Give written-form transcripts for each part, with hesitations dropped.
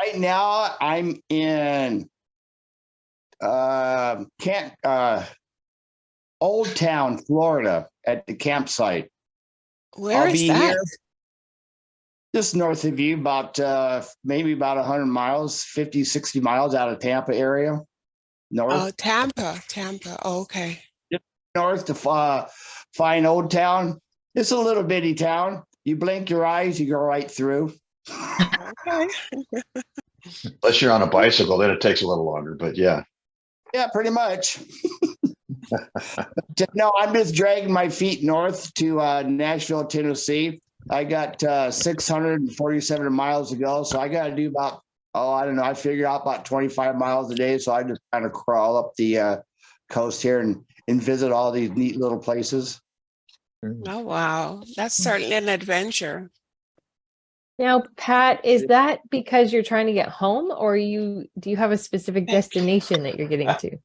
Right now, I'm in Old Town, Florida, at the campsite. Where I'll is be that? here just north of you, about maybe about 100 miles, 50, 60 miles out of Tampa area, north. Oh, Tampa. Oh, okay. Just north to find Old Town. It's a little bitty town. You blink your eyes, you go right through. Okay. Unless you're on a bicycle, then it takes a little longer, but yeah. Yeah, pretty much. No, I'm just dragging my feet north to Nashville, Tennessee. I got 647 miles to go, so I got to do about, I don't know, I figure out about 25 miles a day, so I just kind of crawl up the coast here and visit all these neat little places. Oh, wow. That's certainly an adventure. Now, Pat, is that because you're trying to get home, or do you have a specific destination that you're getting to?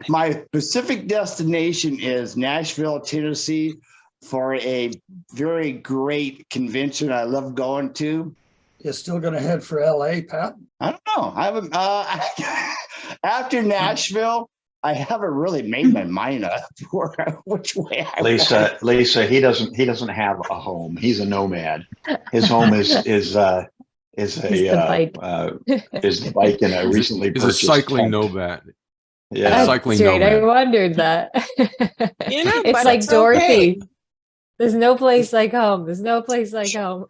My specific destination is Nashville, Tennessee, for a very great convention I love going to. You're still going to head for LA, Pat? I don't know. I haven't. After Nashville, I haven't really made my mind up which way I Lisa, he doesn't have a home. He's a nomad. His home is the bike in a recently He's purchased a cycling tent. nomad. Yeah, That's cycling right. nomad. I wondered that. You know, It's but like it's Dorothy. okay. There's no place like home. There's no place like home.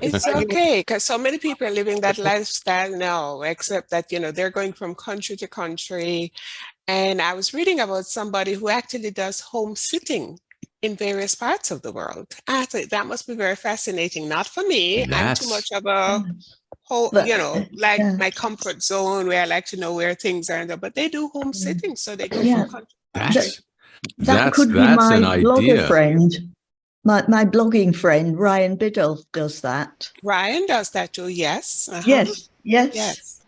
It's okay, because so many people are living that lifestyle now, except that, they're going from country to country. And I was reading about somebody who actually does home sitting in various parts of the world. I thought that must be very fascinating. Not for me. I'm too much of a whole, like my comfort zone where I like to know where things are. But they do home sitting, so they go from country to country. That could be my blogger friend. My blogging friend, Ryan Biddle, does that. Ryan does that too, yes. Yes.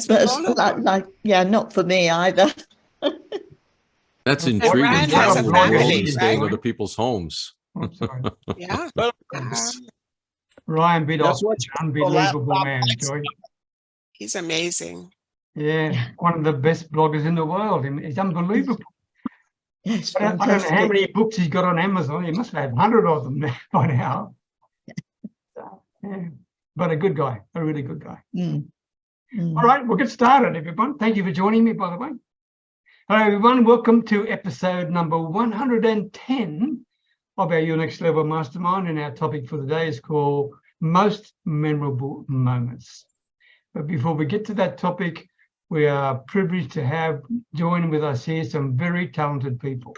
But not for me either. That's intriguing. Ryan has a Travel family, and staying right? other people's homes. I'm sorry. Yeah. Ryan Biddle, That's what unbelievable man, Joy. He's amazing. Yeah, one of the best bloggers in the world. He's unbelievable. Yes, I don't know how many books he's got on Amazon. He must have 100 of them by now. Yeah. But a good guy, a really good guy. All right, we'll get started, everyone. Thank you for joining me, by the way. Hello, everyone. Welcome to episode number 110 of our Your Next Level Mastermind. And our topic for the day is called Most Memorable Moments. But before we get to that topic, we are privileged to have joining with us here some very talented people.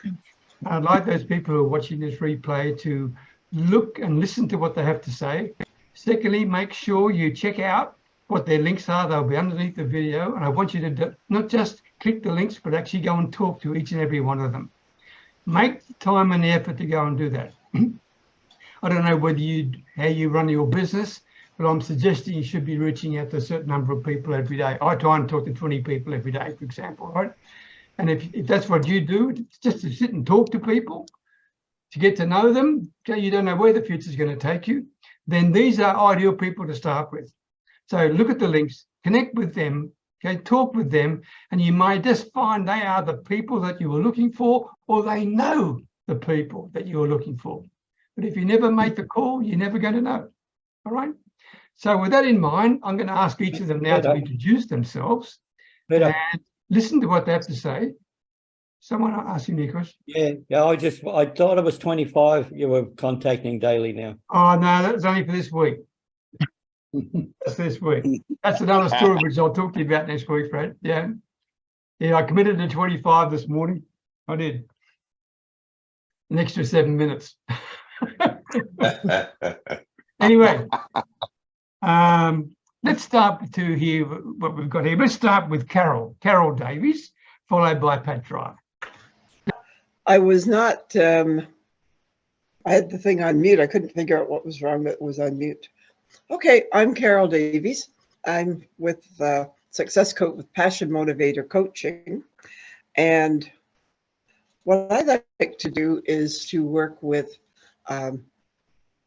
I'd like those people who are watching this replay to look and listen to what they have to say. Secondly, make sure you check out what their links are. They'll be underneath the video. And I want you to not just click the links, but actually go and talk to each and every one of them. Make the time and the effort to go and do that. I don't know how you run your business, but I'm suggesting you should be reaching out to a certain number of people every day. I try and talk to 20 people every day, for example, right? And if that's what you do, it's just to sit and talk to people, to get to know them, okay, you don't know where the future is going to take you, then these are ideal people to start with. So look at the links, connect with them, okay, talk with them, and you may just find they are the people that you were looking for, or they know the people that you were looking for. But if you never make the call, you're never going to know, all right? So with that in mind, I'm going to ask each of them now to introduce themselves and listen to what they have to say. Someone asking me a question? Yeah. I thought it was 25 you were contacting daily now. Oh, no, that's only for this week. That's this week. That's another story which I'll talk to you about next week, Fred. Yeah, I committed to 25 this morning. I did. An extra 7 minutes. Anyway. Let's start to hear what we've got here. Let's start with Carol Davies, followed by Pat Drive. I was not, I had the thing on mute. I couldn't figure out what was wrong, but it was on mute. Okay, I'm Carol Davies. I'm with Success Coach with Passion Motivator Coaching. And what I like to do is to work with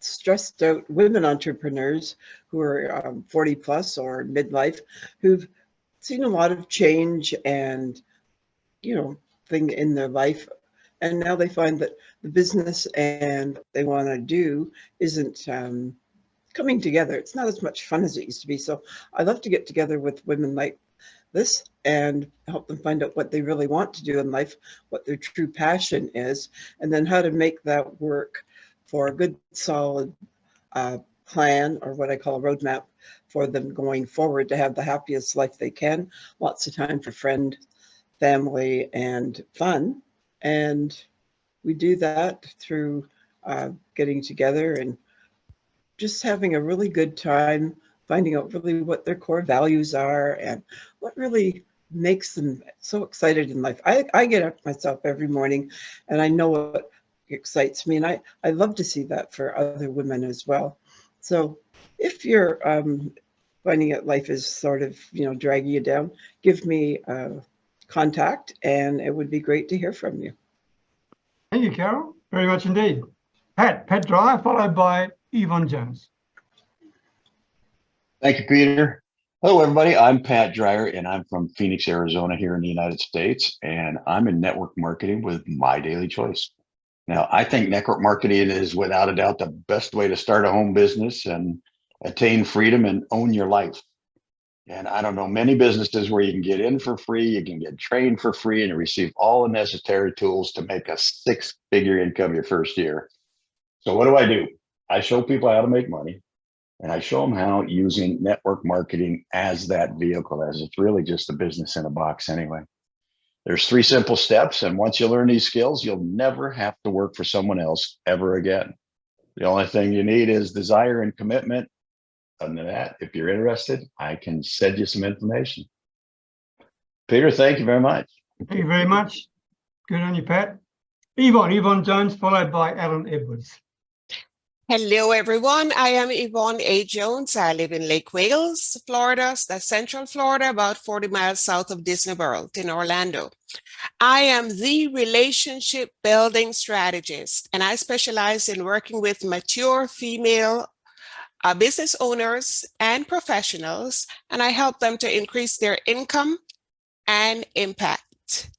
stressed out women entrepreneurs who are 40 plus or midlife, who've seen a lot of change and, thing in their life. And now they find that the business and what they want to do isn't coming together. It's not as much fun as it used to be. So I love to get together with women like this and help them find out what they really want to do in life, what their true passion is, and then how to make that work for a good, solid plan, or what I call a roadmap for them going forward to have the happiest life they can. Lots of time for friend, family, and fun. And we do that through getting together and just having a really good time, finding out really what their core values are and what really makes them so excited in life. I get up myself every morning and I know what excites me, and I love to see that for other women as well. So if you're finding that life is sort of, dragging you down, give me contact and it would be great to hear from you. Thank you, Carol, very much indeed. Pat Dreyer, followed by Yvonne Jones. Thank you, Peter. Hello, everybody. I'm Pat Dreyer, and I'm from Phoenix, Arizona, here in the United States, and I'm in network marketing with My Daily Choice. Now, I think network marketing is without a doubt the best way to start a home business and attain freedom and own your life. And I don't know many businesses where you can get in for free, you can get trained for free, and receive all the necessary tools to make a 6-figure income your first year. So what do? I show people how to make money, and I show them how using network marketing as that vehicle, as it's really just a business in a box anyway. There's 3 simple steps, and once you learn these skills, you'll never have to work for someone else ever again. The only thing you need is desire and commitment. Other than that, if you're interested, I can send you some information. Peter, thank you very much. Thank you very much. Good on you, Pat. Yvonne Jones, followed by Alan Edwards. Hello, everyone. I am Yvonne A. Jones. I live in Lake Wales, Florida, that's Central Florida, about 40 miles south of Disney World in Orlando. I am the relationship building strategist, and I specialize in working with mature female business owners and professionals, and I help them to increase their income and impact.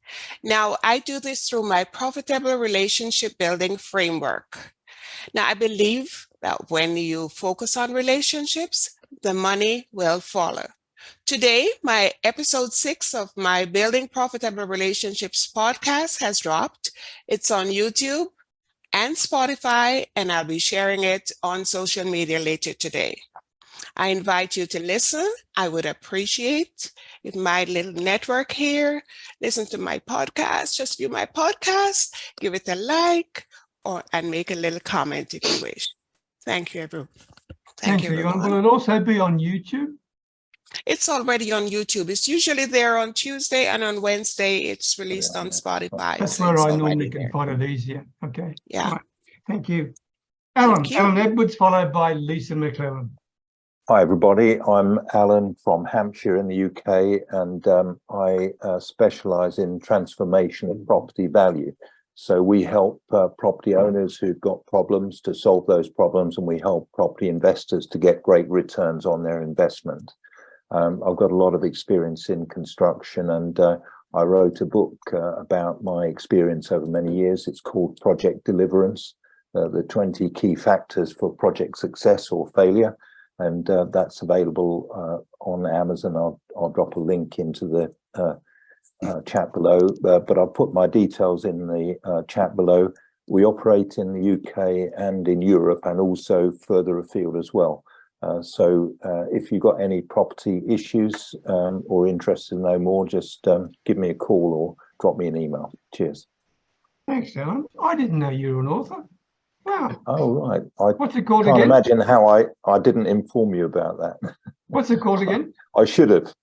Now, I do this through my profitable relationship building framework. Now, I believe that when you focus on relationships, the money will follow. Today, my episode 6 of my Building Profitable Relationships podcast has dropped. It's on YouTube and Spotify, and I'll be sharing it on social media later today. I invite you to listen. I would appreciate if my little network here, listen to my podcast, just view my podcast, give it a like, and make a little comment if you wish. Thank you, everyone. Thank you, everyone. Will it also be on YouTube? It's already on YouTube. It's usually there on Tuesday, and on Wednesday, it's released on Spotify. That's so where it's I already normally can there. find it easier. Okay. Yeah. Right. Thank you. Alan Thank you. Edwards, followed by Lisa McClellan. Hi, everybody. I'm Alan from Hampshire in the UK, and I specialise in transformation of property value. So we help property owners who've got problems to solve those problems, and we help property investors to get great returns on their investment. I've got a lot of experience in construction, and I wrote a book about my experience over many years. It's called Project Deliverance, the 20 Key Factors for Project Success or Failure. And that's available on Amazon. I'll drop a link into the chat below, but I'll put my details in the chat below. We operate in the UK and in Europe, and also further afield as well. So if you've got any property issues or interested to know more, just give me a call or drop me an email. Cheers. Thanks, Alan. I didn't know you were an author. Wow. Oh, right. What's it called again? I can't imagine how I didn't inform you about that. What's it called again? I should have.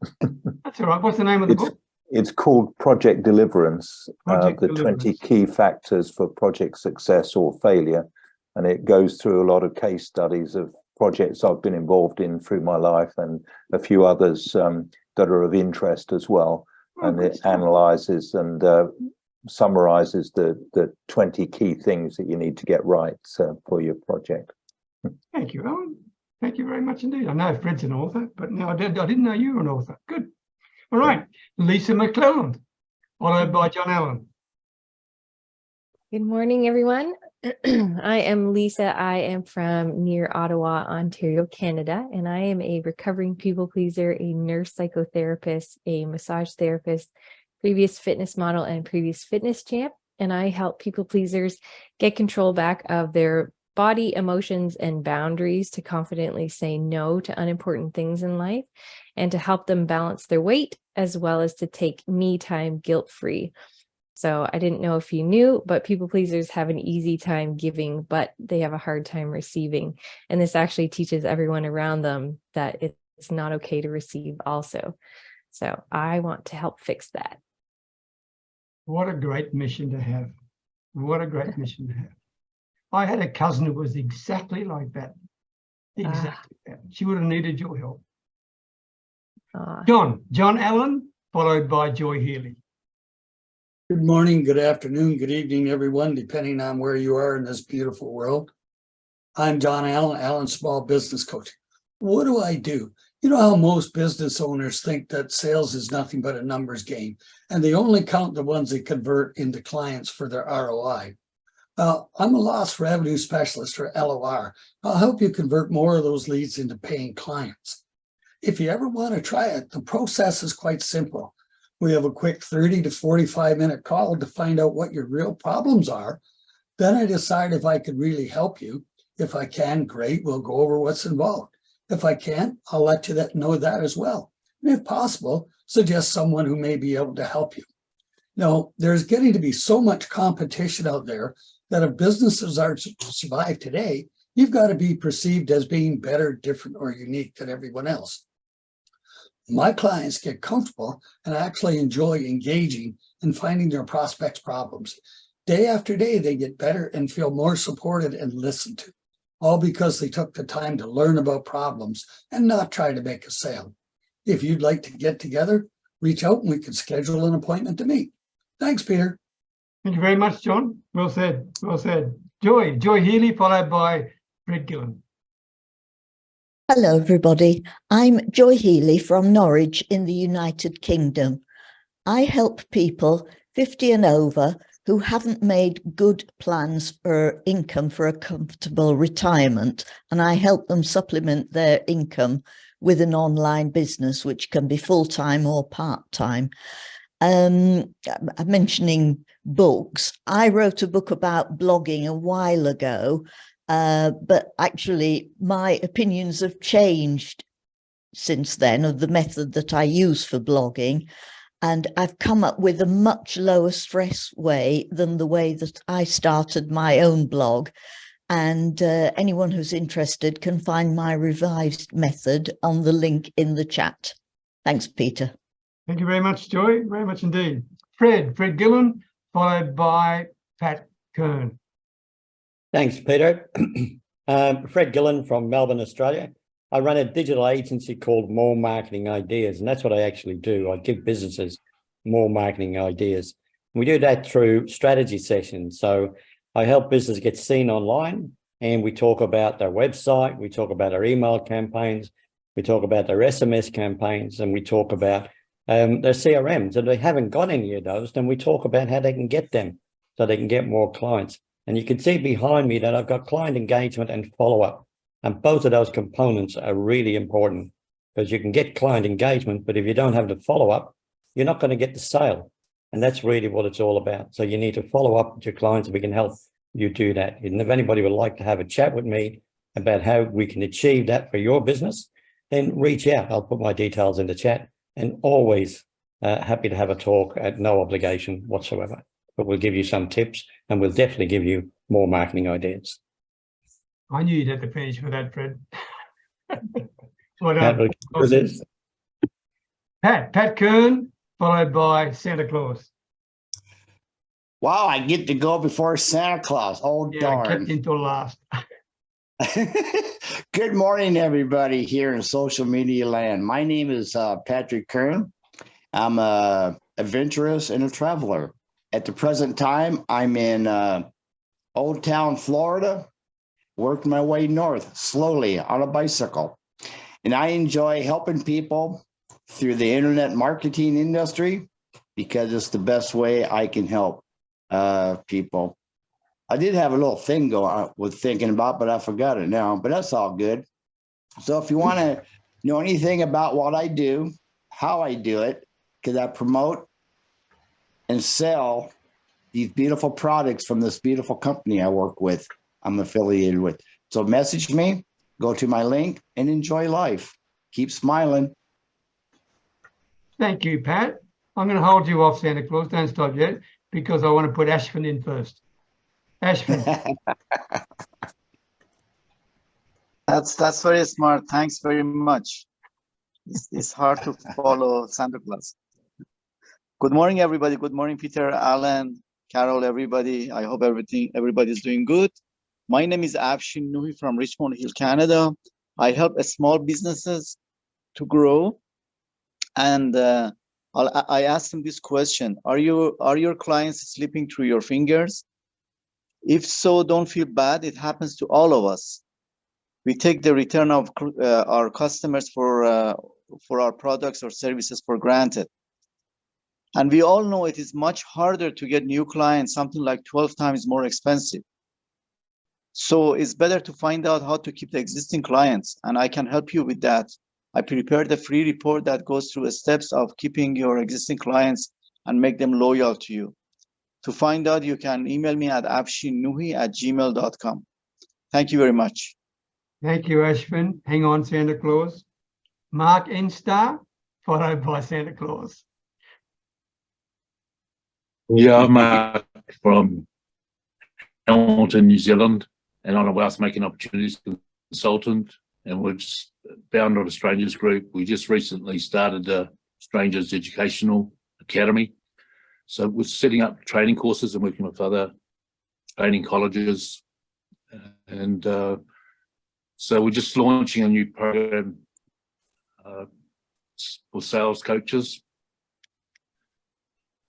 That's all right. What's the name of the book? It's called Project Deliverance, Project the Deliverance. 20 Key Factors for Project Success or Failure. And it goes through a lot of case studies of projects I've been involved in through my life, and a few others that are of interest as well. And it analyzes and summarizes the 20 key things that you need to get right for your project. Thank you, Alan. Thank you very much indeed. I know Fred's an author, but no, I didn't know you were an author. Good. All right, Lisa McClelland, followed by John Allen. Good morning, everyone. I am Lisa. I am from near Ottawa, Ontario, Canada, and I am a recovering people pleaser, a nurse psychotherapist, a massage therapist, previous fitness model, and previous fitness champ. And I help people pleasers get control back of their body, emotions, and boundaries to confidently say no to unimportant things in life and to help them balance their weight as well as to take me time guilt-free. So I didn't know if you knew, but people pleasers have an easy time giving, but they have a hard time receiving. And this actually teaches everyone around them that it's not okay to receive also. So I want to help fix that. What a great mission to have. What a great mission to have. I had a cousin who was exactly like that. Exactly that. She would have needed your help. John Allen, followed by Joy Healy. Good morning, good afternoon, good evening, everyone, depending on where you are in this beautiful world. I'm John Allen, Allen Small Business Coach. What do I do? You know how most business owners think that sales is nothing but a numbers game, and they only count the ones they convert into clients for their ROI. Well, I'm a loss revenue specialist, or LOR. I'll help you convert more of those leads into paying clients. If you ever want to try it, the process is quite simple. We have a quick 30 to 45-minute call to find out what your real problems are. Then I decide if I could really help you. If I can, great, we'll go over what's involved. If I can't, I'll let you know that as well. And if possible, suggest someone who may be able to help you. Now, there's getting to be so much competition out there that if businesses are to survive today, you've got to be perceived as being better, different, or unique than everyone else. My clients get comfortable and actually enjoy engaging and finding their prospects' problems. Day after day, they get better and feel more supported and listened to, all because they took the time to learn about problems and not try to make a sale. If you'd like to get together, reach out and we can schedule an appointment to meet. Thanks, Peter. Thank you very much, John. Well said. Well said. Joy Healy, followed by Fred Gillen. Hello, everybody. I'm Joy Healy from Norwich in the United Kingdom. I help people 50 and over who haven't made good plans for income for a comfortable retirement, and I help them supplement their income with an online business, which can be full-time or part-time. Mentioning books, I wrote a book about blogging a while ago, but actually my opinions have changed since then of the method that I use for blogging. And I've come up with a much lower stress way than the way that I started my own blog. And anyone who's interested can find my revised method on the link in the chat. Thanks, Peter. Thank you very much, Joy. Very much indeed. Fred Gillen, followed by Pat Kern. Thanks, Peter. Fred Gillen from Melbourne, Australia. I run a digital agency called More Marketing Ideas, and that's what I actually do. I give businesses more marketing ideas. We do that through strategy sessions. So I help businesses get seen online, and we talk about their website, we talk about their email campaigns, we talk about their SMS campaigns, and we talk about their CRMs. And they haven't got any of those, then we talk about how they can get them so they can get more clients. And you can see behind me that I've got client engagement and follow-up. And both of those components are really important, because you can get client engagement, but if you don't have the follow-up, you're not going to get the sale. And that's really what it's all about. So you need to follow up with your clients, and we can help you do that. And if anybody would like to have a chat with me about how we can achieve that for your business, then reach out. I'll put my details in the chat, and always happy to have a talk at no obligation whatsoever. But we'll give you some tips, and we'll definitely give you more marketing ideas. I knew you'd have to finish with that, Fred. Pat Kern, followed by Santa Claus. Wow, I get to go before Santa Claus. Oh, yeah, darn. Kept until last. Good morning, everybody here in social media land. My name is Patrick Kern. I'm a adventurous and a traveler. At the present time, I'm in Old Town, Florida, worked my way north slowly on a bicycle. And I enjoy helping people through the internet marketing industry because it's the best way I can help people. I did have a little thing go on with thinking about, but I forgot it now, but that's all good. So if you want to know anything about what I do, how I do it, because I promote and sell these beautiful products from this beautiful company I work with, I'm affiliated with. So message me, go to my link, and enjoy life. Keep smiling. Thank you, Pat. I'm going to hold you off, Santa Claus. Don't stop yet, because I want to put Ashvin in first. Ashvin. That's very smart. Thanks very much. It's hard to follow Santa Claus. Good morning, everybody. Good morning, Peter, Alan, Carol, everybody. I hope everybody's doing good. My name is Afshin Nui from Richmond Hill, Canada. I help small businesses to grow. And I asked them this question: Are your clients slipping through your fingers? If so, don't feel bad. It happens to all of us. We take the return of our customers for our products or services for granted. And we all know it is much harder to get new clients, something like 12 times more expensive. So it's better to find out how to keep the existing clients, and I can help you with that. I prepared a free report that goes through the steps of keeping your existing clients and make them loyal to you. To find out, you can email me at abshinuhi@gmail.com. Thank you very much. Thank you, Ashvin. Hang on, Santa Claus. Mark N-Star, followed by Santa Claus. Yeah, I'm Mark from Hamilton, New Zealand, and I'm a wealth making opportunities consultant. And we're just founder of a strangers group. We just recently started a Strangers Educational Academy. So we're setting up training courses and working with other training colleges. And so we're just launching a new program for sales coaches.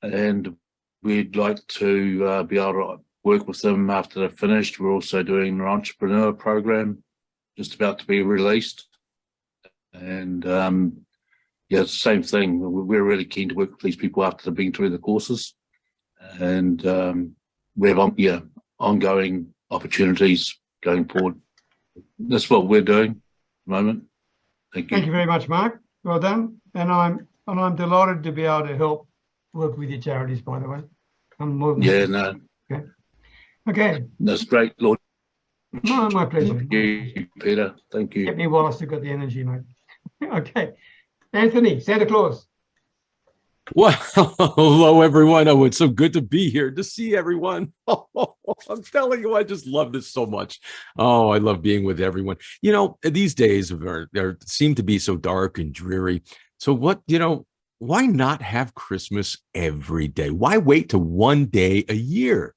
And we'd like to be able to work with them after they're finished. We're also doing an entrepreneur program just about to be released. And yeah, same thing. We're really keen to work with these people after they've been through the courses. And we have ongoing opportunities going forward. That's what we're doing at the moment. Thank you. Thank you very much, Mark. Well done. And I'm delighted to be able to help work with your charities, by the way. I'm more than Yeah, no. Okay. Okay. That's great, Lord. No, my pleasure. Thank you, Peter. Thank you. Get me while I still got the energy, mate. Okay. Anthony, Santa Claus. Well, hello, everyone. Oh, it's so good to be here, to see everyone. I'm telling you, I just love this so much. Oh, I love being with everyone. You know, these days there seem to be so dark and dreary. So why not have Christmas every day? Why wait to one day a year?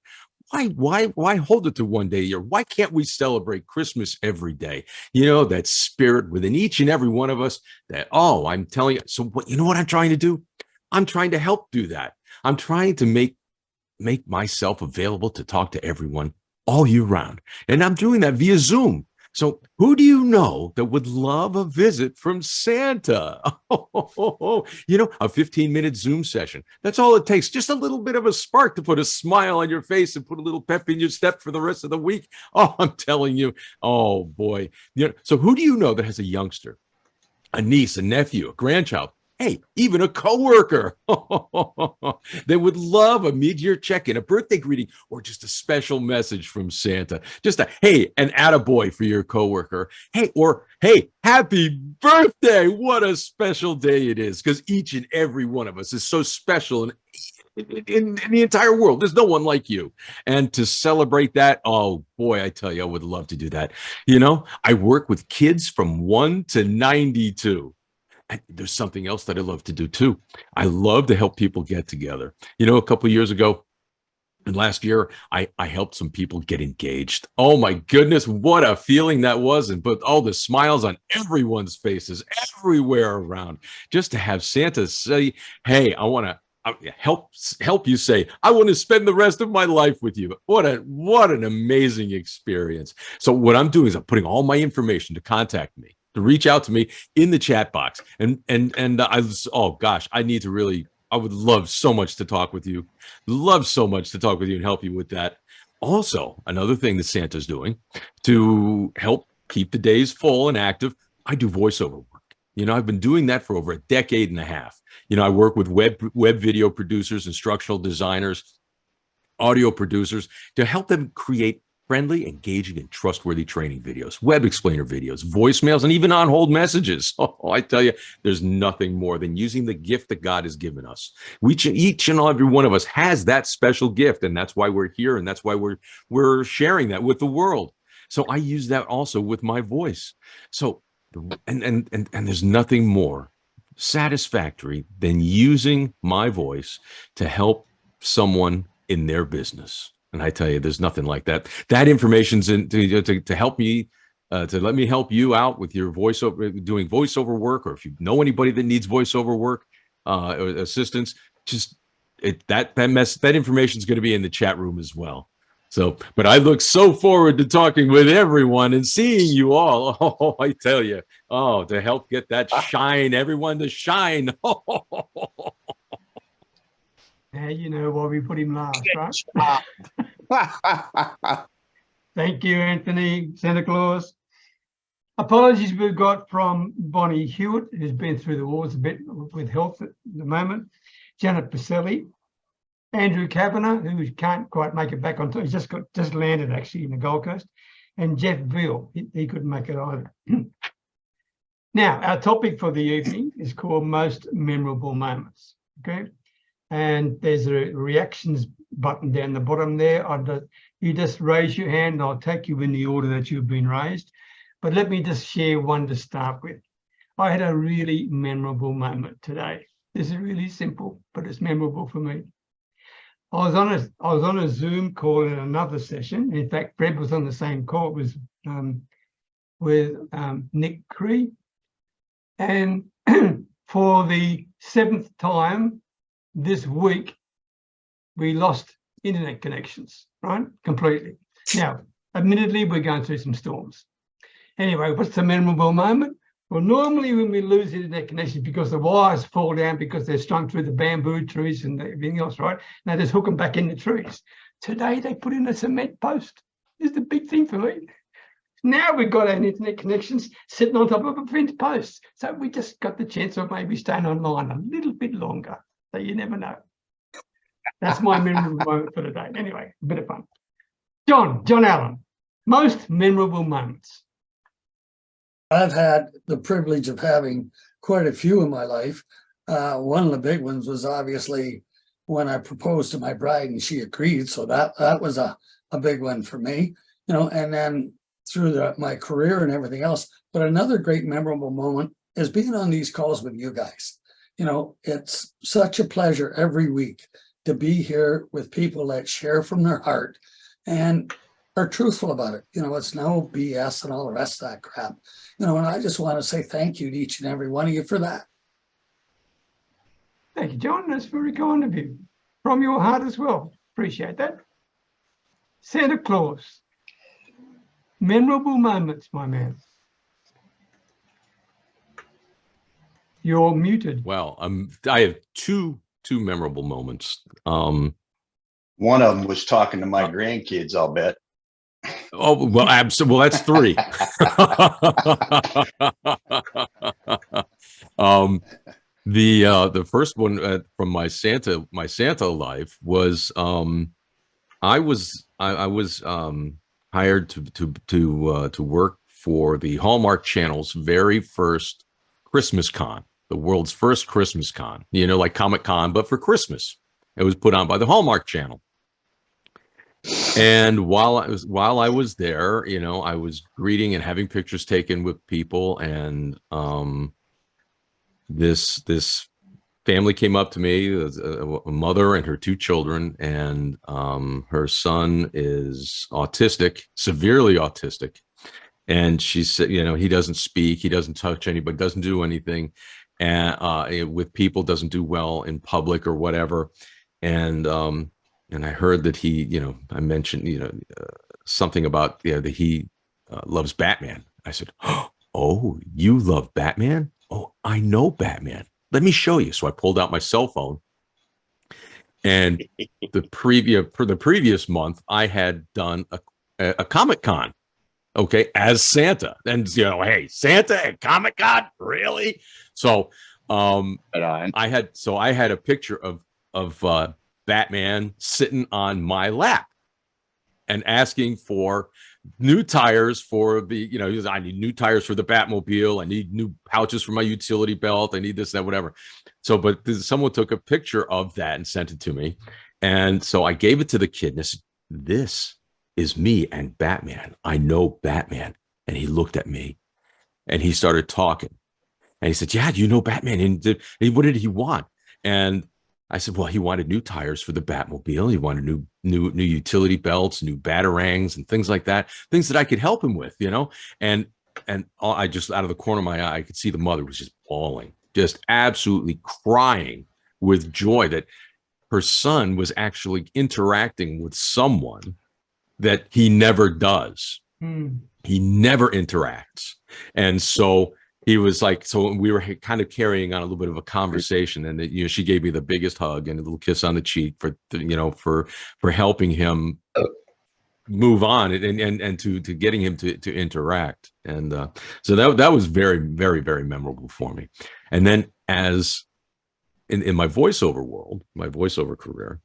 Why hold it to one day a year? Why can't we celebrate Christmas every day? You know, that spirit within each and every one of us I'm telling you. So you know what I'm trying to do? I'm trying to help do that. I'm trying to make myself available to talk to everyone all year round. And I'm doing that via Zoom. So who do you know that would love a visit from Santa? You know, a 15-minute Zoom session. That's all it takes. Just a little bit of a spark to put a smile on your face and put a little pep in your step for the rest of the week. Oh, I'm telling you. Oh, boy. You know, so who do you know that has a youngster, a niece, a nephew, a grandchild? Hey, even a coworker. They would love a mid-year check-in, a birthday greeting, or just a special message from Santa. Just an attaboy for your coworker. Hey, happy birthday. What a special day it is, because each and every one of us is so special in the entire world. There's no one like you. And to celebrate that, oh boy, I tell you, I would love to do that. You know, I work with kids from 1 to 92. And there's something else that I love to do too. I love to help people get together. You know, a couple of years ago and last year, I helped some people get engaged. Oh my goodness, what a feeling that was. And but all the smiles on everyone's faces everywhere around, just to have Santa say, hey, I want to help you say, I want to spend the rest of my life with you. What an amazing experience. So what I'm doing is I'm putting all my information to contact me, to reach out to me in the chat box. And oh gosh, I would love so much to talk with you. Love so much to talk with you and help you with that. Also, another thing that Santa's doing to help keep the days full and active, I do voiceover work. You know, I've been doing that for over a decade and a half. You know, I work with web video producers, instructional designers, audio producers to help them create friendly, engaging, and trustworthy training videos, web explainer videos, voicemails, and even on-hold messages. Oh, I tell you, there's nothing more than using the gift that God has given us. Each and every one of us has that special gift, and that's why we're here, and that's why we're sharing that with the world. So I use that also with my voice. So, and there's nothing more satisfactory than using my voice to help someone in their business. And I tell you, there's nothing like that. That information's in to help me, to let me help you out with your voiceover, doing voiceover work, or if you know anybody that needs voiceover work, or assistance, just that information is going to be in the chat room as well. So, but I look so forward to talking with everyone and seeing you all. Oh, I tell you, to help get that shine, everyone to shine. Now you know why we put him last, right? Thank you, Anthony, Santa Claus. Apologies we've got from Bonnie Hewitt, who's been through the wars a bit with health at the moment, Janet Pacelli, Andrew Kavanagh, who can't quite make it back on time. He's just landed actually in the Gold Coast, and Jeff Veal, he couldn't make it either. Now, our topic for the evening is called Most Memorable Moments, okay? And there's a reactions button down the bottom there. You just raise your hand and I'll take you in the order that you've been raised. But let me just share one to start with. I had a really memorable moment today. This is really simple, but it's memorable for me. I was on a Zoom call in another session. In fact, Brad was on the same call. It was with Nick Cree. And for the 7th time this week, we lost internet connections, right? Completely. Now, admittedly, we're going through some storms. Anyway, what's the memorable moment? Well, normally when we lose internet connections because the wires fall down because they're strung through the bamboo trees and everything else, right? Now just hook them back in the trees. Today they put in a cement post. This is the big thing for me. Now we've got our internet connections sitting on top of a fence post. So we just got the chance of maybe staying online a little bit longer. So you never know. That's my memorable moment for today. Anyway, a bit of fun. John Allen, most memorable moments. I've had the privilege of having quite a few in my life. One of the big ones was obviously when I proposed to my bride and she agreed. So that was a big one for me, you know, and then through my career and everything else. But another great memorable moment is being on these calls with you guys. You know, it's such a pleasure every week to be here with people that share from their heart and are truthful about it. You know, it's no BS and all the rest of that crap. You know, and I just want to say thank you to each and every one of you for that. Thank you, John. That's very kind of you. From your heart as well. Appreciate that. Santa Claus. Memorable moments, my man. You're muted. Well, I have two memorable moments. One of them was talking to my grandkids, I'll bet. Oh, well, absolutely. Well, that's three. The first one from my Santa life was I was hired to work for the Hallmark Channel's very first Christmas con, the world's first Christmas con. You know, like Comic-Con, but for Christmas. It was put on by the Hallmark Channel. And while I was there, you know, I was greeting and having pictures taken with people, and this family came up to me, a mother and her two children, and her son is autistic, severely autistic, And she said, you know, he doesn't speak, he doesn't touch anybody, doesn't do anything, and with people, doesn't do well in public or whatever. And I heard that he, you know, I mentioned, you know, something about, yeah, that he loves Batman. I said, oh, you love Batman? Oh, I know Batman. Let me show you. So I pulled out my cell phone, and the previous month I had done a Comic-Con, okay, as Santa. And you know, hey, Santa at Comic-Con, really? So I had a picture of Batman sitting on my lap and asking for new tires for the, you know, I need new tires for the Batmobile. I need new pouches for my utility belt. I need this, that, whatever. So, but someone took a picture of that and sent it to me. And so I gave it to the kid and I said, this is me and Batman. I know Batman. And he looked at me and he started talking. And he said, yeah, do you know Batman? And what did he want? And I said, well, he wanted new tires for the Batmobile. He wanted new utility belts, new batarangs, and things like that. Things that I could help him with, you know. And I just, out of the corner of my eye, I could see the mother was just bawling, just absolutely crying with joy that her son was actually interacting with someone that he never does. He never interacts, and so he was like, so we were kind of carrying on a little bit of a conversation, and you know, she gave me the biggest hug and a little kiss on the cheek for, you know, for helping him move on and to getting him to interact. And so that was very, very, very memorable for me. And then as in my voiceover world, my voiceover career,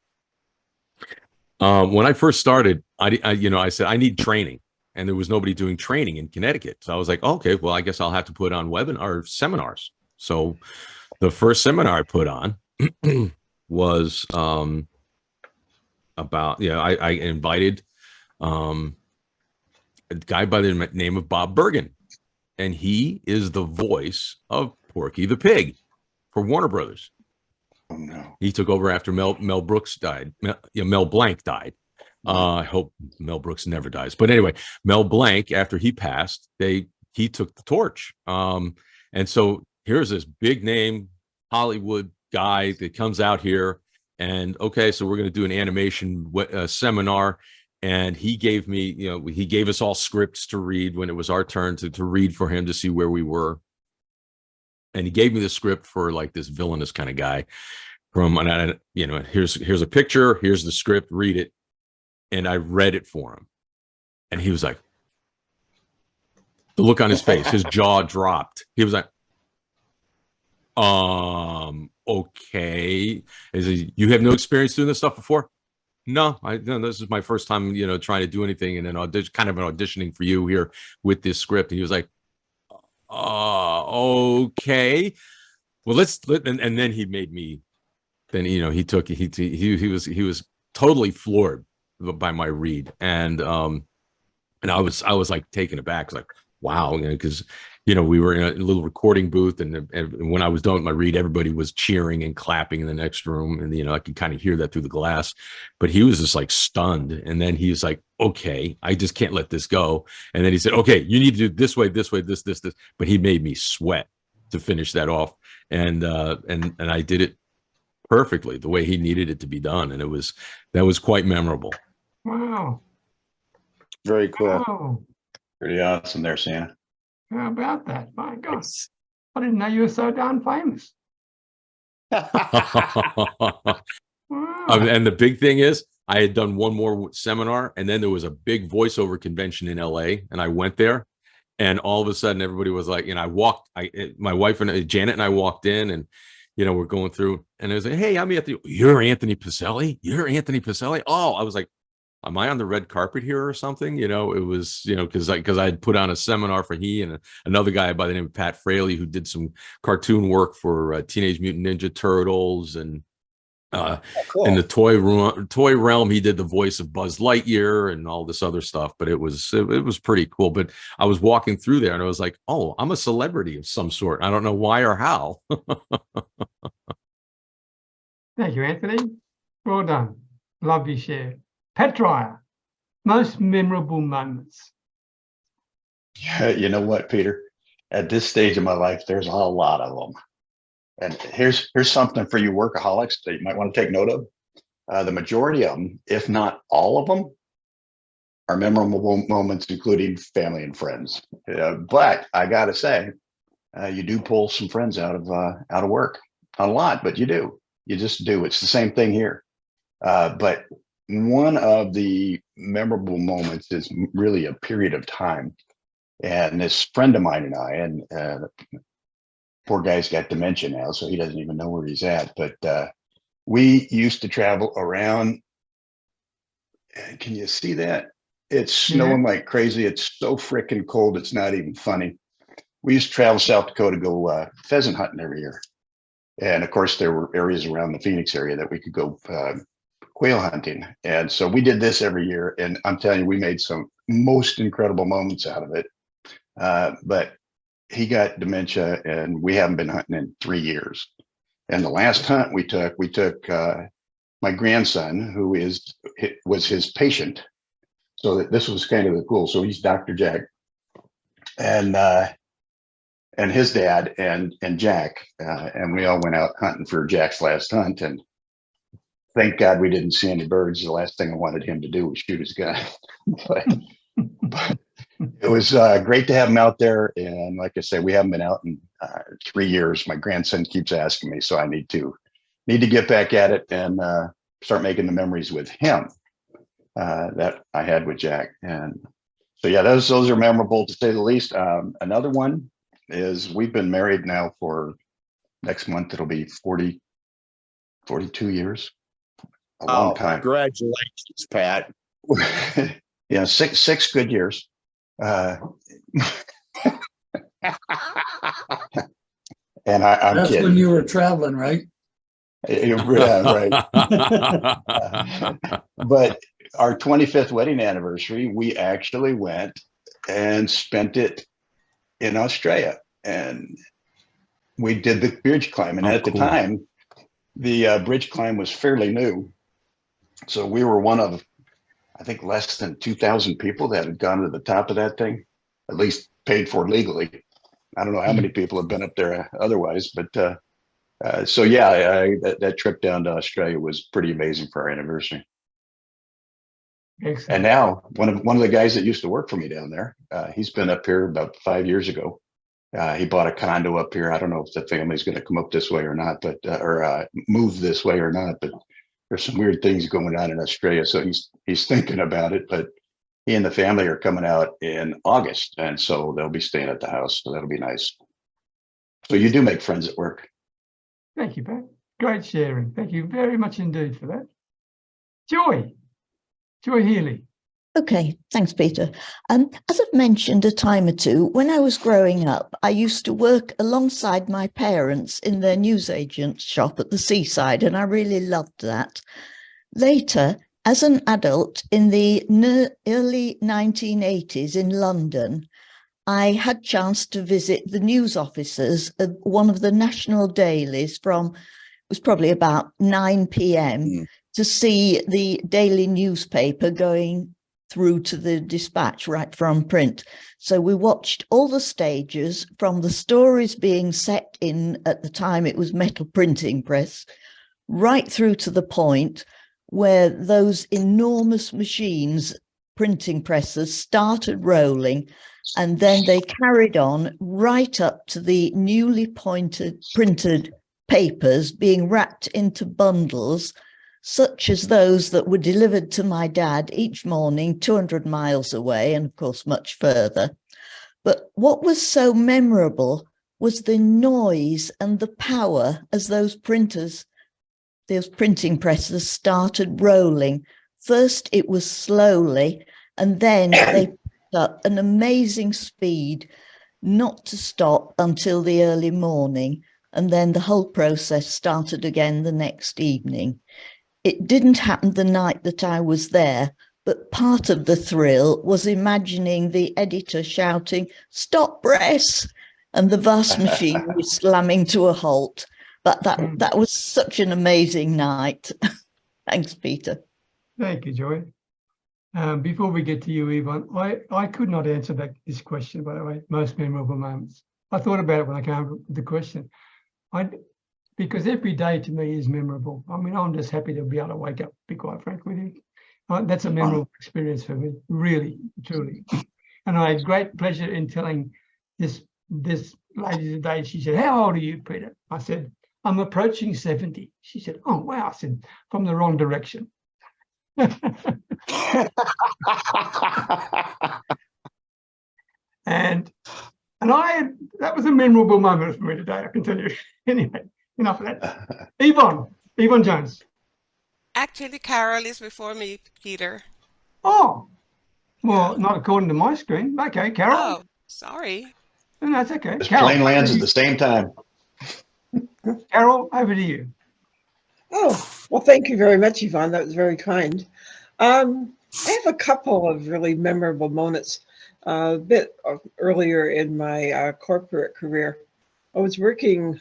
when I first started, I said I need training. And there was nobody doing training in Connecticut. So I was like, okay, well, I guess I'll have to put on webinar seminars. So the first seminar I put on was about, you know, I invited a guy by the name of Bob Bergen. And he is the voice of Porky the Pig for Warner Brothers. Oh, no. He took over after Mel Brooks died. Mel Blanc died. I hope Mel Brooks never dies. But anyway, Mel Blanc, after he passed, he took the torch. And so here's this big name Hollywood guy that comes out here, and okay, so we're going to do an animation seminar. And he gave me, you know, he gave us all scripts to read when it was our turn to read for him to see where we were. And he gave me the script for like this villainous kind of guy and you know, here's a picture, here's the script, read it. And I read it for him, and he was like, the look on his face, his jaw dropped. He was like, okay. You have no experience doing this stuff before? No, this is my first time, you know, trying to do anything, and then kind of an auditioning for you here with this script. And he was like, okay, well, and then he made me, then, you know, he was totally floored by my read, and I was like taken aback. I was like, wow, you know, because, you know, we were in a little recording booth, and when I was done with my read, everybody was cheering and clapping in the next room, and you know, I could kind of hear that through the glass. But he was just like stunned, and then he was like, okay, I just can't let this go. And then he said, okay, you need to do this way, this, this. But he made me sweat to finish that off, and I did it perfectly the way he needed it to be done, and that was quite memorable. Wow. Very cool. Wow. Pretty awesome there, Santa. How about that? My God. I didn't know you were so darn famous. Wow. And the big thing is, I had done one more seminar, and then there was a big voiceover convention in LA, and I went there, and all of a sudden everybody was like, you know, my wife and Janet and I walked in, and you know, we're going through, and it was like, hey, I'm Anthony. You're Anthony Pacelli? You're Anthony Pacelli? Oh, I was like, am I on the red carpet here or something? You know, it was, you know, because I had put on a seminar for he and another guy by the name of Pat Fraley, who did some cartoon work for Teenage Mutant Ninja Turtles, and cool. In the toy realm, he did the voice of Buzz Lightyear and all this other stuff. But it was pretty cool. But I was walking through there, and I was like, oh, I'm a celebrity of some sort. I don't know why or how. Thank you, Anthony. Well done. Lovely share. Pat Dryer, most memorable moments. You know what, Peter? At this stage of my life, there's a lot of them. And here's something for you workaholics that you might want to take note of. The majority of them, if not all of them, are memorable moments, including family and friends. But I gotta say, you do pull some friends out of work. Not a lot, but you do. You just do. It's the same thing here. But one of the memorable moments is really a period of time. And this friend of mine and I, and poor guy's got dementia now, so he doesn't even know where he's at. But we used to travel around. Can you see that? It's snowing like crazy. It's so freaking cold. It's not even funny. We used to travel South Dakota, go pheasant hunting every year. And of course, there were areas around the Phoenix area that we could go quail hunting. And so we did this every year. And I'm telling you, we made some most incredible moments out of it. But he got dementia and we haven't been hunting in 3 years. And the last hunt we took my grandson, who was his patient. So that this was kind of the cool. So he's Dr. Jack and his dad and Jack. And we all went out hunting for Jack's last hunt. And thank God we didn't see any birds. The last thing I wanted him to do was shoot his gun. but it was great to have him out there. And like I said, we haven't been out in 3 years. My grandson keeps asking me, so I need to get back at it and start making the memories with him that I had with Jack. And so, yeah, those are memorable to say the least. Another one is we've been married now for next month. It'll be 42 years. A long time. Congratulations, Pat. Yeah, six good years. And I'm That's kidding. when you were traveling, right? Right. But our 25th wedding anniversary, we actually went and spent it in Australia. And we did the bridge climb. And at the time, the bridge climb was fairly new. So we were one of, I think, less than 2,000 people that had gone to the top of that thing, at least paid for legally. I don't know how many people have been up there otherwise, but so yeah, that trip down to Australia was pretty amazing for our anniversary. Excellent. And now one of the guys that used to work for me down there, he's been up here about 5 years ago. He bought a condo up here. I don't know if the family's going to come up this way or not, but or move this way or not. But there's some weird things going on in Australia, so he's thinking about it. But he and the family are coming out in August, and so they'll be staying at the house. So that'll be nice. So you do make friends at work. Thank you, Pat. Great sharing. Thank you very much indeed for that. Joy Healy. Okay, thanks, Peter. As I've mentioned a time or two, when I was growing up, I used to work alongside my parents in their newsagent shop at the seaside, and I really loved that. Later, as an adult in the early 1980s in London, I had chance to visit the news offices of one of the national dailies from, it was probably about 9 p.m. to see the daily newspaper going through to the dispatch right from print. So we watched all the stages from the stories being set in, at the time it was metal printing press, right through to the point where those enormous machines, printing presses, started rolling, and then they carried on right up to the newly printed papers being wrapped into bundles, such as those that were delivered to my dad each morning 200 miles away, and of course much further. But what was so memorable was the noise and the power as those printing presses started rolling. First it was slowly, and then they picked up an amazing speed, not to stop until the early morning, and then the whole process started again the next evening. It didn't happen the night that I was there, but part of the thrill was imagining the editor shouting, "Stop press!" and the vast machinery slamming to a halt. But that was such an amazing night. Thanks, Peter. Thank you, Joy. Before we get to you, Yvonne, I could not answer this question, by the way, most memorable moments. I thought about it when I came up with the question. Because every day to me is memorable. I mean, I'm just happy to be able to wake up, be quite frank with you. That's a memorable experience for me, really, truly. And I had great pleasure in telling this lady today. She said, "How old are you, Peter?" I said, "I'm approaching 70. She said, "Oh, wow." I said, "From the wrong direction." and that was a memorable moment for me today, I can tell you. Anyway, enough of that. Yvonne Jones. Actually, Carol is before me, Peter. Oh, well, not according to my screen. Okay, Carol. Oh, sorry. No, that's okay. This Carol, plane lands at the same time. Carol, over to you. Oh, well, thank you very much, Yvonne. That was very kind. I have a couple of really memorable moments. A bit earlier in my corporate career, I was working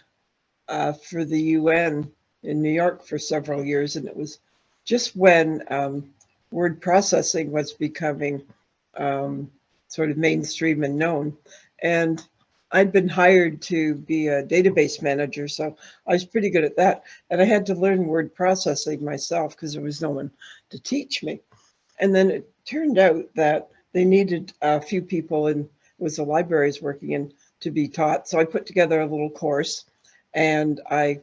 for the UN in New York for several years, and it was just when word processing was becoming sort of mainstream and known. And I'd been hired to be a database manager, so I was pretty good at that. And I had to learn word processing myself because there was no one to teach me. And then it turned out that they needed a few people, and it was the libraries working in, to be taught. So I put together a little course and I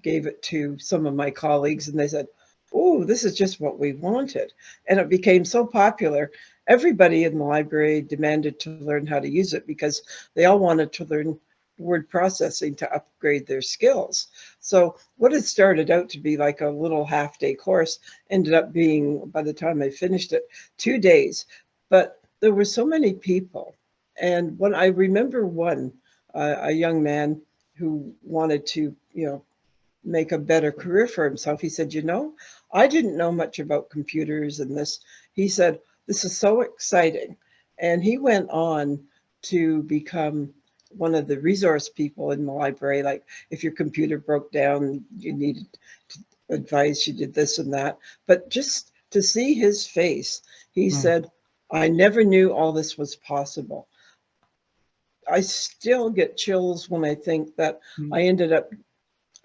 gave it to some of my colleagues, and they said, "Oh, this is just what we wanted." And it became so popular. Everybody in the library demanded to learn how to use it because they all wanted to learn word processing to upgrade their skills. So what had started out to be like a little half-day course ended up being, by the time I finished it, 2 days. But there were so many people. And when I remember a young man who wanted to, make a better career for himself. He said, I didn't know much about computers and this. He said, "This is so exciting." And he went on to become one of the resource people in the library. Like if your computer broke down, you needed advice, you did this and that. But just to see his face, he said, "I never knew all this was possible." I still get chills when I think that I ended up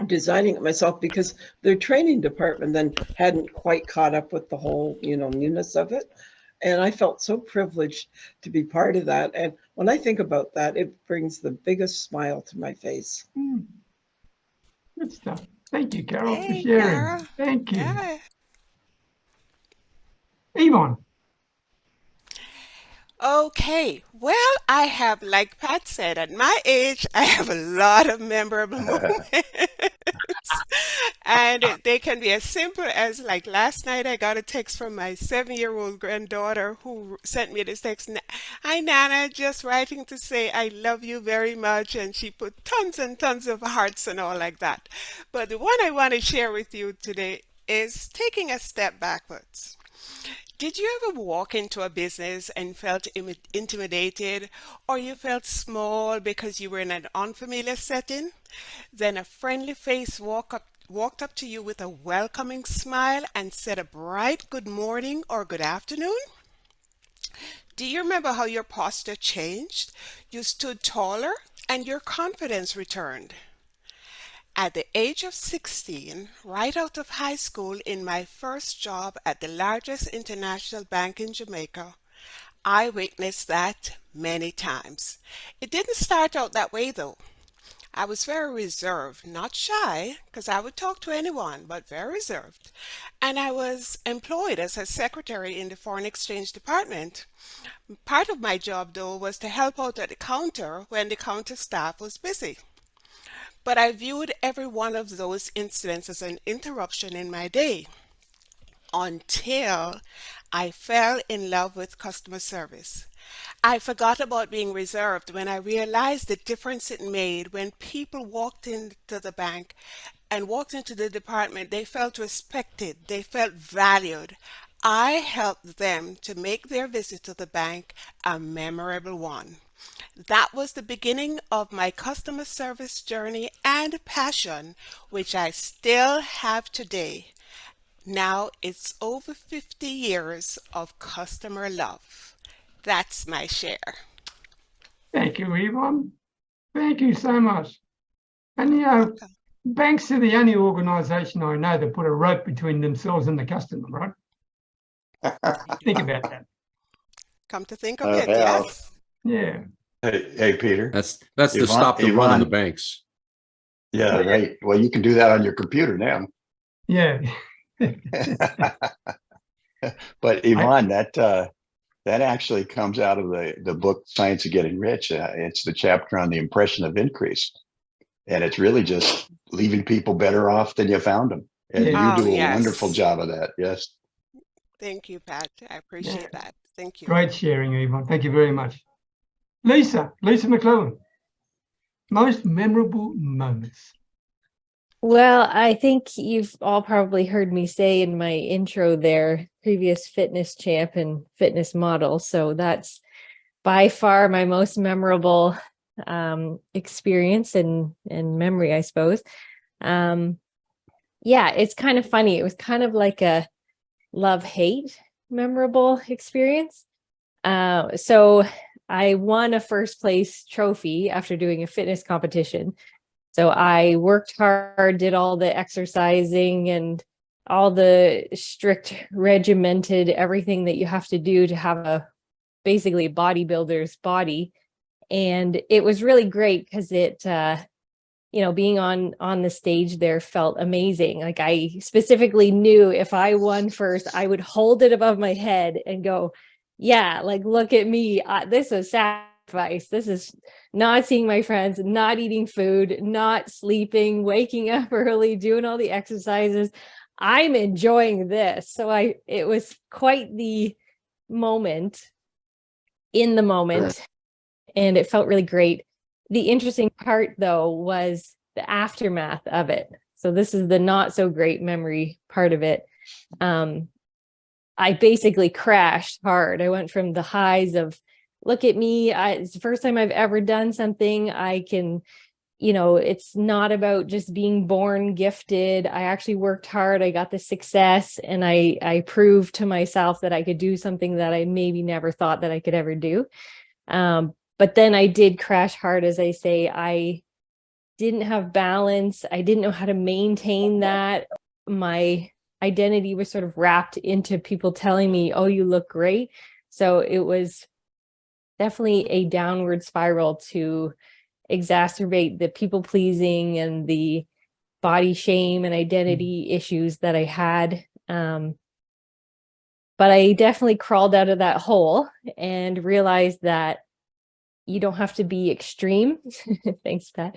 designing it myself because their training department then hadn't quite caught up with the whole, newness of it. And I felt so privileged to be part of that. And when I think about that, it brings the biggest smile to my face. Good stuff. Thank you, Carol, for Hey, sharing. Carol. Thank you. Yeah. Yvonne. Okay, well, I have, like Pat said, at my age, I have a lot of memorable moments. And they can be as simple as, like, last night I got a text from my 7-year-old granddaughter who sent me this text. "Hi, Nana, just writing to say I love you very much." And she put tons and tons of hearts and all like that. But the one I want to share with you today is taking a step backwards. Did you ever walk into a business and felt intimidated, or you felt small because you were in an unfamiliar setting? Then a friendly face walked up to you with a welcoming smile and said a bright good morning or good afternoon? Do you remember how your posture changed? You stood taller and your confidence returned. At the age of 16, right out of high school in my first job at the largest international bank in Jamaica, I witnessed that many times. It didn't start out that way though. I was very reserved, not shy, because I would talk to anyone, but very reserved. And I was employed as a secretary in the foreign exchange department. Part of my job, though, was to help out at the counter when the counter staff was busy. But I viewed every one of those incidents as an interruption in my day until I fell in love with customer service. I forgot about being reserved when I realized the difference it made when people walked into the bank and walked into the department. They felt respected, they felt valued. I helped them to make their visit to the bank a memorable one. That was the beginning of my customer service journey and passion, which I still have today. Now it's over 50 years of customer love. That's my share. Thank you, Yvonne. Thank you so much. And Welcome. banks are the only organisation I know that put a rope between themselves and the customer, right? Think about that. Come to think of it, yes. Yeah. Hey, Peter. That's to Yvonne- stop the run on the Yvonne- banks. Yeah, right. Well, you can do that on your computer now. Yeah. But Yvonne, that actually comes out of the book Science of Getting Rich. It's the chapter on the impression of increase, and it's really just leaving people better off than you found them. And Yeah. you do a yes. wonderful job of that. Yes. Thank you, Pat. I appreciate that. Thank you. Great sharing, Yvonne. Thank you very much. Lisa McClellan, most memorable moments. Well, I think you've all probably heard me say in my intro there, previous fitness champ and fitness model. So that's by far my most memorable experience and memory, I suppose. Yeah, it's kind of funny. It was kind of like a love-hate memorable experience. So I won a first place trophy after doing a fitness competition. So I worked hard, did all the exercising and all the strict regimented everything that you have to do to have a basically bodybuilder's body. And it was really great because it, being on the stage there felt amazing. Like I specifically knew if I won first, I would hold it above my head and go, yeah, like, look at me. This is sacrifice. This is not seeing my friends, not eating food, not sleeping, waking up early, doing all the exercises. I'm enjoying this. So it was quite the moment in the moment, and it felt really great. The interesting part, though, was the aftermath of it. So this is the not so great memory part of it. I basically crashed hard. I went from the highs of, look at me, it's the first time I've ever done something. I can, it's not about just being born gifted. I actually worked hard. I got the success, and I proved to myself that I could do something that I maybe never thought that I could ever do. But then I did crash hard, as I say. I didn't have balance. I didn't know how to maintain that. My identity was sort of wrapped into people telling me, oh, you look great. So it was definitely a downward spiral to exacerbate the people pleasing and the body shame and identity issues that I had. But I definitely crawled out of that hole and realized that you don't have to be extreme. Thanks, Pat.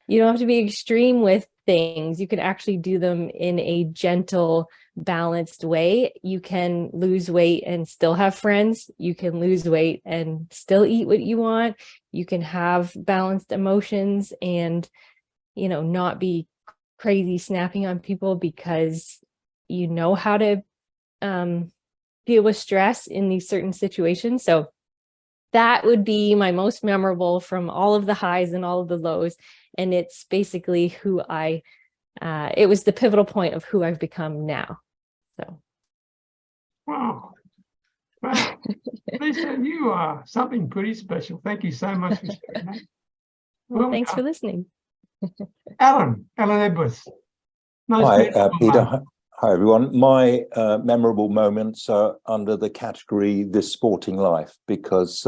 You don't have to be extreme with things. You can actually do them in a gentle, balanced way. You can lose weight and still have friends. You can lose weight and still eat what you want. You can have balanced emotions and, not be crazy snapping on people because you know how to deal with stress in these certain situations. So that would be my most memorable from all of the highs and all of the lows. And it's basically who it was the pivotal point of who I've become now. So. Wow. Lisa, you are something pretty special. Thank you so much for sharing that. Well, thanks for listening. Alan Edwards. Hi, Peter. Hi, everyone. My memorable moments are under the category This Sporting Life, because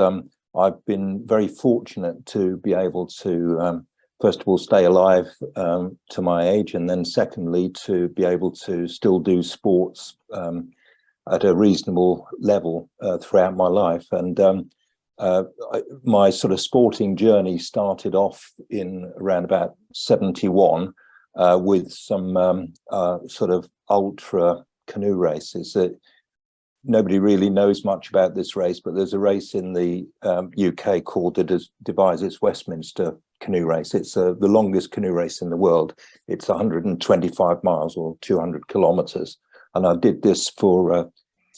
I've been very fortunate to be able to, first of all, stay alive to my age, and then secondly, to be able to still do sports at a reasonable level throughout my life. And my sort of sporting journey started off in around about 71 with some sort of ultra canoe races. Nobody really knows much about this race, but there's a race in the UK called the Devizes Westminster canoe race. It's the longest canoe race in the world. It's 125 miles or 200 kilometers. And I did this for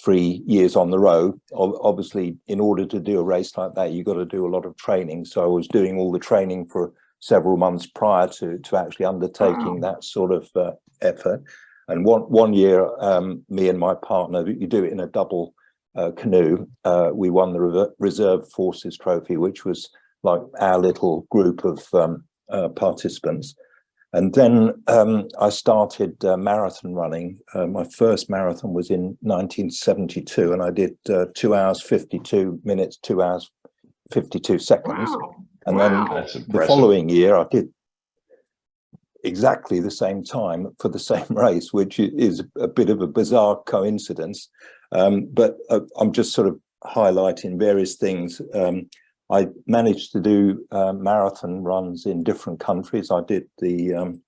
3 years on the road. Obviously, in order to do a race like that, you've got to do a lot of training. So I was doing all the training for several months prior to actually undertaking that sort of effort. And one year, me and my partner, you do it in a double canoe. We won the Reserve Forces Trophy, which was like our little group of participants. And then I started marathon running. My first marathon was in 1972, and I did 2 hours, 52 minutes, 2 hours, 52 seconds. Wow. And Wow. then That's the impressive. following year, I did exactly the same time for the same race, which is a bit of a bizarre coincidence. But I'm just sort of highlighting various things. I managed to do marathon runs in different countries. I did the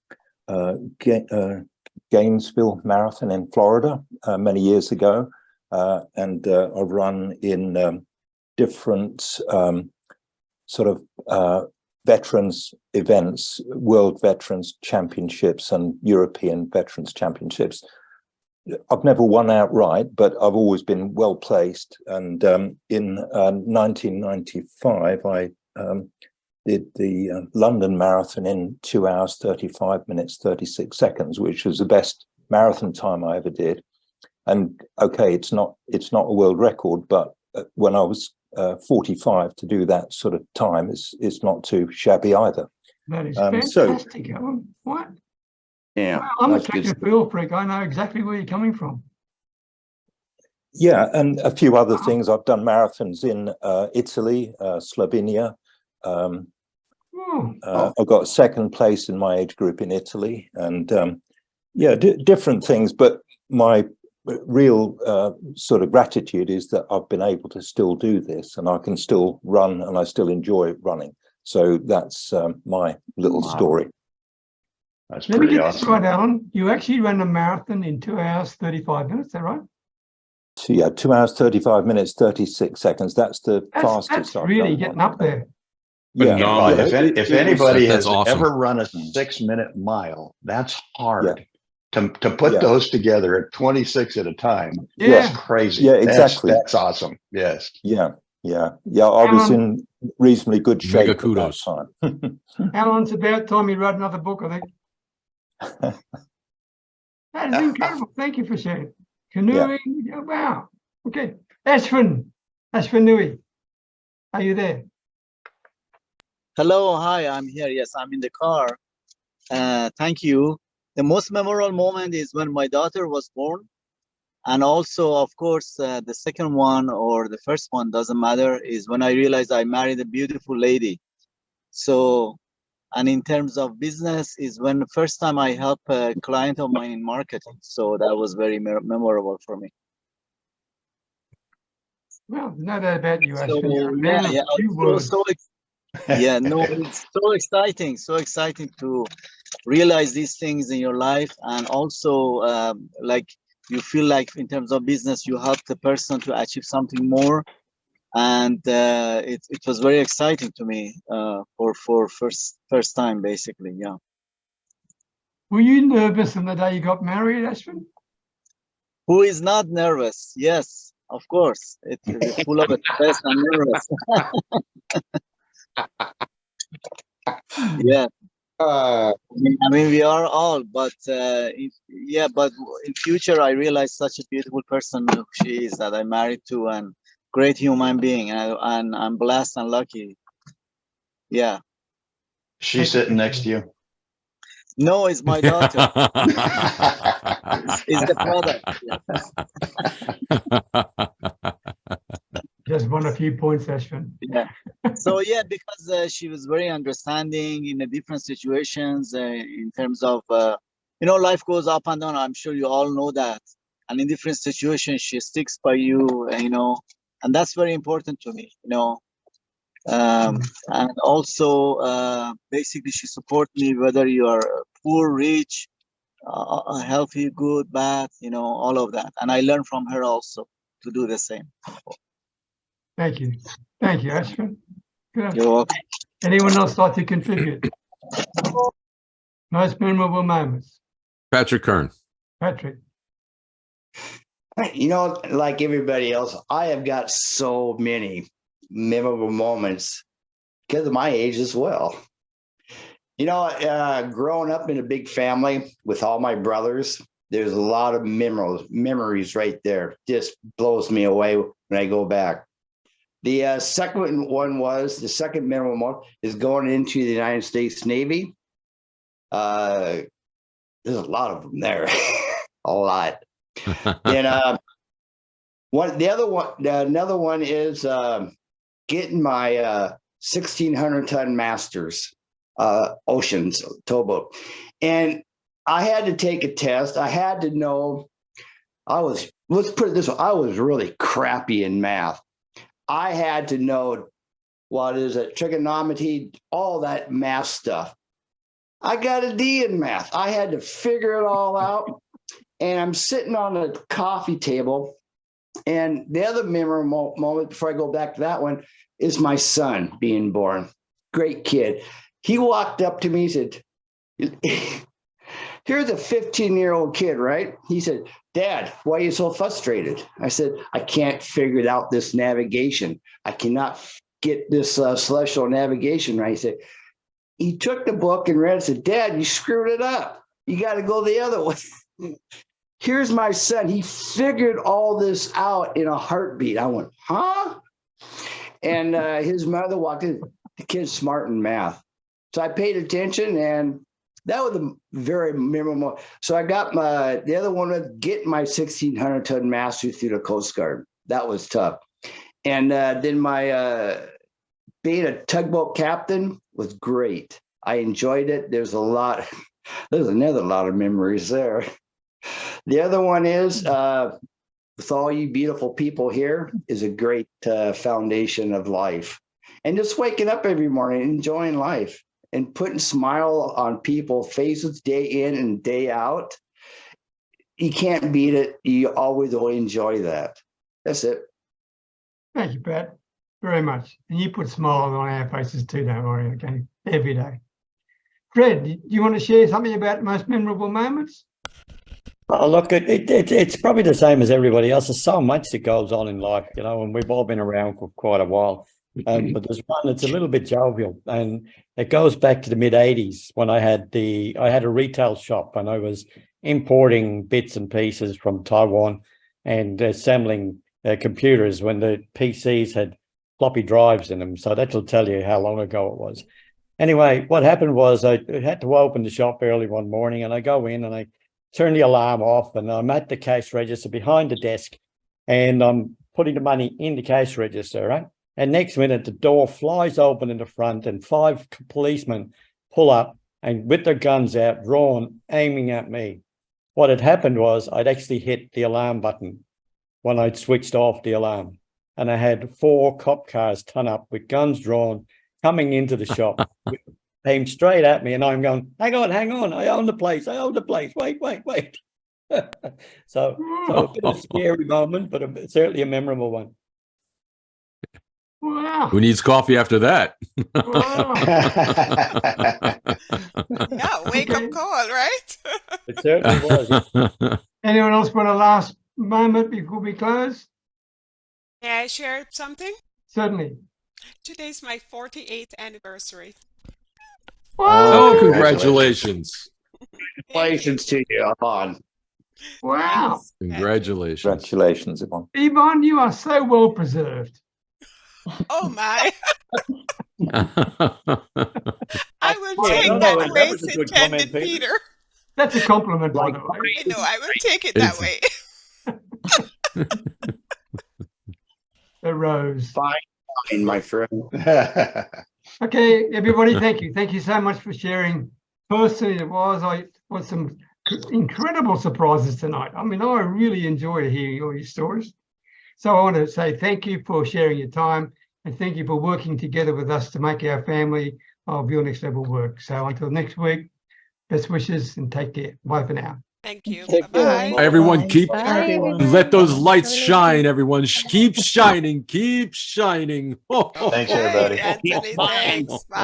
Gainesville Marathon in Florida many years ago, and I've run in different sort of veterans events, World Veterans Championships and European Veterans Championships. I've never won outright, but I've always been well placed. And in 1995, I did the London Marathon in 2 hours, 35 minutes, 36 seconds, which was the best marathon time I ever did. And okay, it's not a world record, but when I was 45 to do that sort of time is not too shabby either. That is fantastic, Alan. What? Yeah, wow, I'm a that's good track and field freak. I know exactly where you're coming from. Yeah, and a few other things. I've done marathons in Italy, Slovenia. I've got second place in my age group in Italy, and yeah, different things. But my real sort of gratitude is that I've been able to still do this, and I can still run, and I still enjoy running. So that's my little story. That's Let me pretty get this awesome. right, Alan. You actually ran a marathon in 2 hours, 35 minutes, is that right? So yeah, 2 hours, 35 minutes, 36 seconds. That's the fastest That's I've really done getting one. up there. Yeah, Phenomenal. Well, if anybody that's has awesome. ever run a 6-minute mile, that's hard. Yeah. To put those together at 26 at a time, Yeah. that's crazy. Yeah, exactly. That's awesome. Yes. Yeah. I was in reasonably good shape Mega at kudos. that time. Alan, it's about time you wrote another book, I think. That is incredible. Thank you for sharing. Canoeing, yeah, wow. Okay. Ashwin Nui, are you there? Hello, hi, I'm here. Yes, I'm in the car. Thank you. The most memorable moment is when my daughter was born. And also, of course, the second one or the first one, doesn't matter, is when I realized I married a beautiful lady. So, and in terms of business is when the first time I helped a client of mine in marketing. So that was very memorable for me. Well, no doubt about you, Ashwin. So, You're a man of few words. Yeah, no, it's so exciting to realize these things in your life. And also, like, you feel like in terms of business, you help the person to achieve something more. And it was very exciting to me for first time, basically. Yeah. Were you nervous on the day you got married, Ashwin? Who is not nervous? Yes, of course. It's full of stress and nervous. Yeah. I mean, we are all, but but in future, I realized such a beautiful person she is that I married to, and great human being, and I'm blessed and lucky. Yeah. She's sitting next to you. No, it's my daughter. It's the product. Just won a few points, Ashwin. Yeah. So yeah, because she was very understanding in the different situations in terms of life goes up and down. I'm sure you all know that. And in different situations, she sticks by you, and that's very important to me, And also, basically, she supports me whether you are poor, rich, healthy, good, bad, all of that. And I learn from her also to do the same. Thank you. Thank you, Ashwin. Good. You're welcome. Anyone else like to contribute? Most memorable moments. Patrick Kern. Patrick. Like everybody else, I have got so many memorable moments because of my age as well. Growing up in a big family with all my brothers, there's a lot of memories right there. Just blows me away when I go back. The second one was, the second minimum one is going into the United States Navy. There's a lot of them there, a lot. And another one is getting my 1,600-ton Masters Oceans towboat. And I had to take a test. I had to know, let's put it this way, I was really crappy in math. I had to know what is it, trigonometry, all that math stuff. I got a D in math. I had to figure it all out. And I'm sitting on a coffee table. And the other memorable moment before I go back to that one is my son being born. Great kid. He walked up to me and said, here's a 15-year-old kid, right? He said, Dad, why are you so frustrated? I said, I can't figure out this navigation. I cannot get this celestial navigation right. He said, he took the book and read it and said, Dad, you screwed it up. You got to go the other way. Here's my son. He figured all this out in a heartbeat. I went, huh? And his mother walked in. The kid's smart in math. So I paid attention, and that was a very memorable. So I got the other one was getting my 1,600-ton master through the Coast Guard. That was tough. And then my being a tugboat captain was great. I enjoyed it. There's another lot of memories there. The other one is, with all you beautiful people here, is a great foundation of life. And just waking up every morning, enjoying life, and putting smile on people's faces day in and day out. You can't beat it. You always enjoy that. That's it. Thank you, Pat, very much. And you put smiles on our faces too, don't worry, okay, every day. Fred, do you want to share something about most memorable moments? Oh, look, it's probably the same as everybody else. There's so much that goes on in life, you know, and we've all been around for quite a while. But there's one that's a little bit jovial, and it goes back to the mid-'80s when I had a retail shop, and I was importing bits and pieces from Taiwan and assembling computers when the PCs had floppy drives in them. So that'll tell you how long ago it was. Anyway, what happened was I had to open the shop early one morning, and I go in and I turn the alarm off, and I'm at the cash register behind the desk, and I'm putting the money in the cash register, right? And next minute, the door flies open in the front, and 5 policemen pull up and with their guns out, drawn, aiming at me. What had happened was I'd actually hit the alarm button when I'd switched off the alarm. And I had 4 cop cars turn up with guns drawn, coming into the shop, aimed straight at me. And I'm going, hang on, I own the place, wait. So a bit of a scary moment, but certainly a memorable one. Wow. Who needs coffee after that? Yeah, wake up call, right? It certainly was. Anyone else want a last moment before we close? May I share something? Certainly. Today's my 48th anniversary. Oh, congratulations. Congratulations to you, Yvonne. Wow. Congratulations. Congratulations, Yvonne. Yvonne, you are so well preserved. Oh my. I will Yeah, take no, that that way, was a said good Candid comment, Peter. Peter. That's a compliment, by the way. I know, I will take it that way. The rose. Fine, my friend. Okay, everybody, thank you. Thank you so much for sharing. Personally, it was some incredible surprises tonight. I mean, I really enjoy hearing all your stories. So I want to say thank you for sharing your time, and thank you for working together with us to make our family of Your Next Level work. So until next week, best wishes and take care. Bye for now. Thank you. Take Bye-bye. care. Everyone keep, Bye, everyone. let those lights Have a nice shine, day. everyone. Keep shining, keep shining. Thanks, everybody. Anthony, thanks. Bye.